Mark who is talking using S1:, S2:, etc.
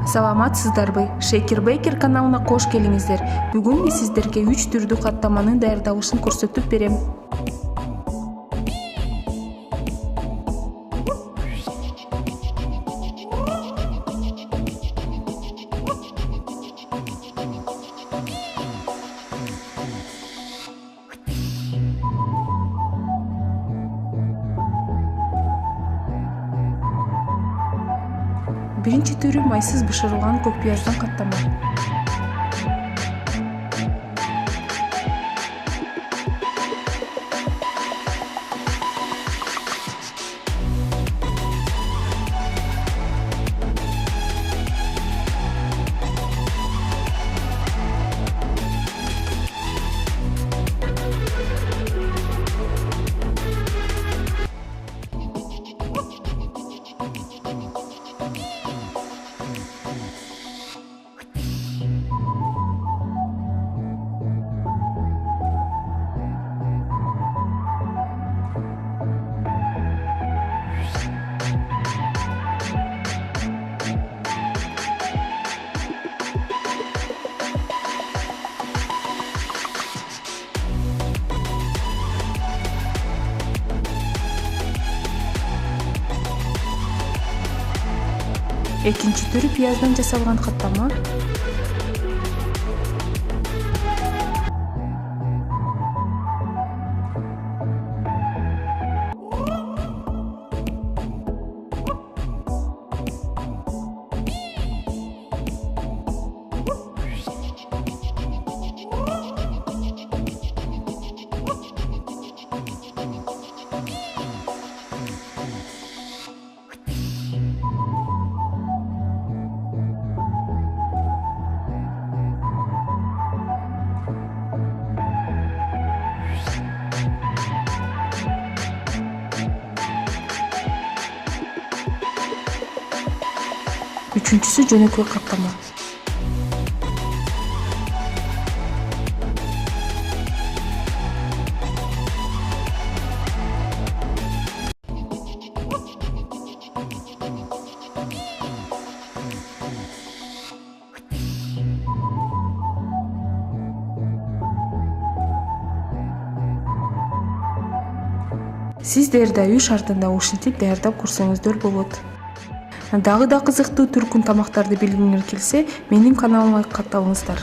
S1: Саламатсыздарбы? Шейкер Бейкер каналына кош келиңиздер. Бүгүн мен сиздерге 3 түрдүү каттаманын даярдалышын көрсөтүп берем. Биринчи түрү майсыз бышырылган көк пыяздан каттама. Экинчи түрү пыяздан жасалган каттама. Үчүнчүсү жөнөкөй каттама. Сиздер да үй шартында ушинтип даярдап көрсөңүздөр болот. Дагы да кызыктуу түркүн тамактарды билгиңер келсе, менин каналыма катталыңыздар.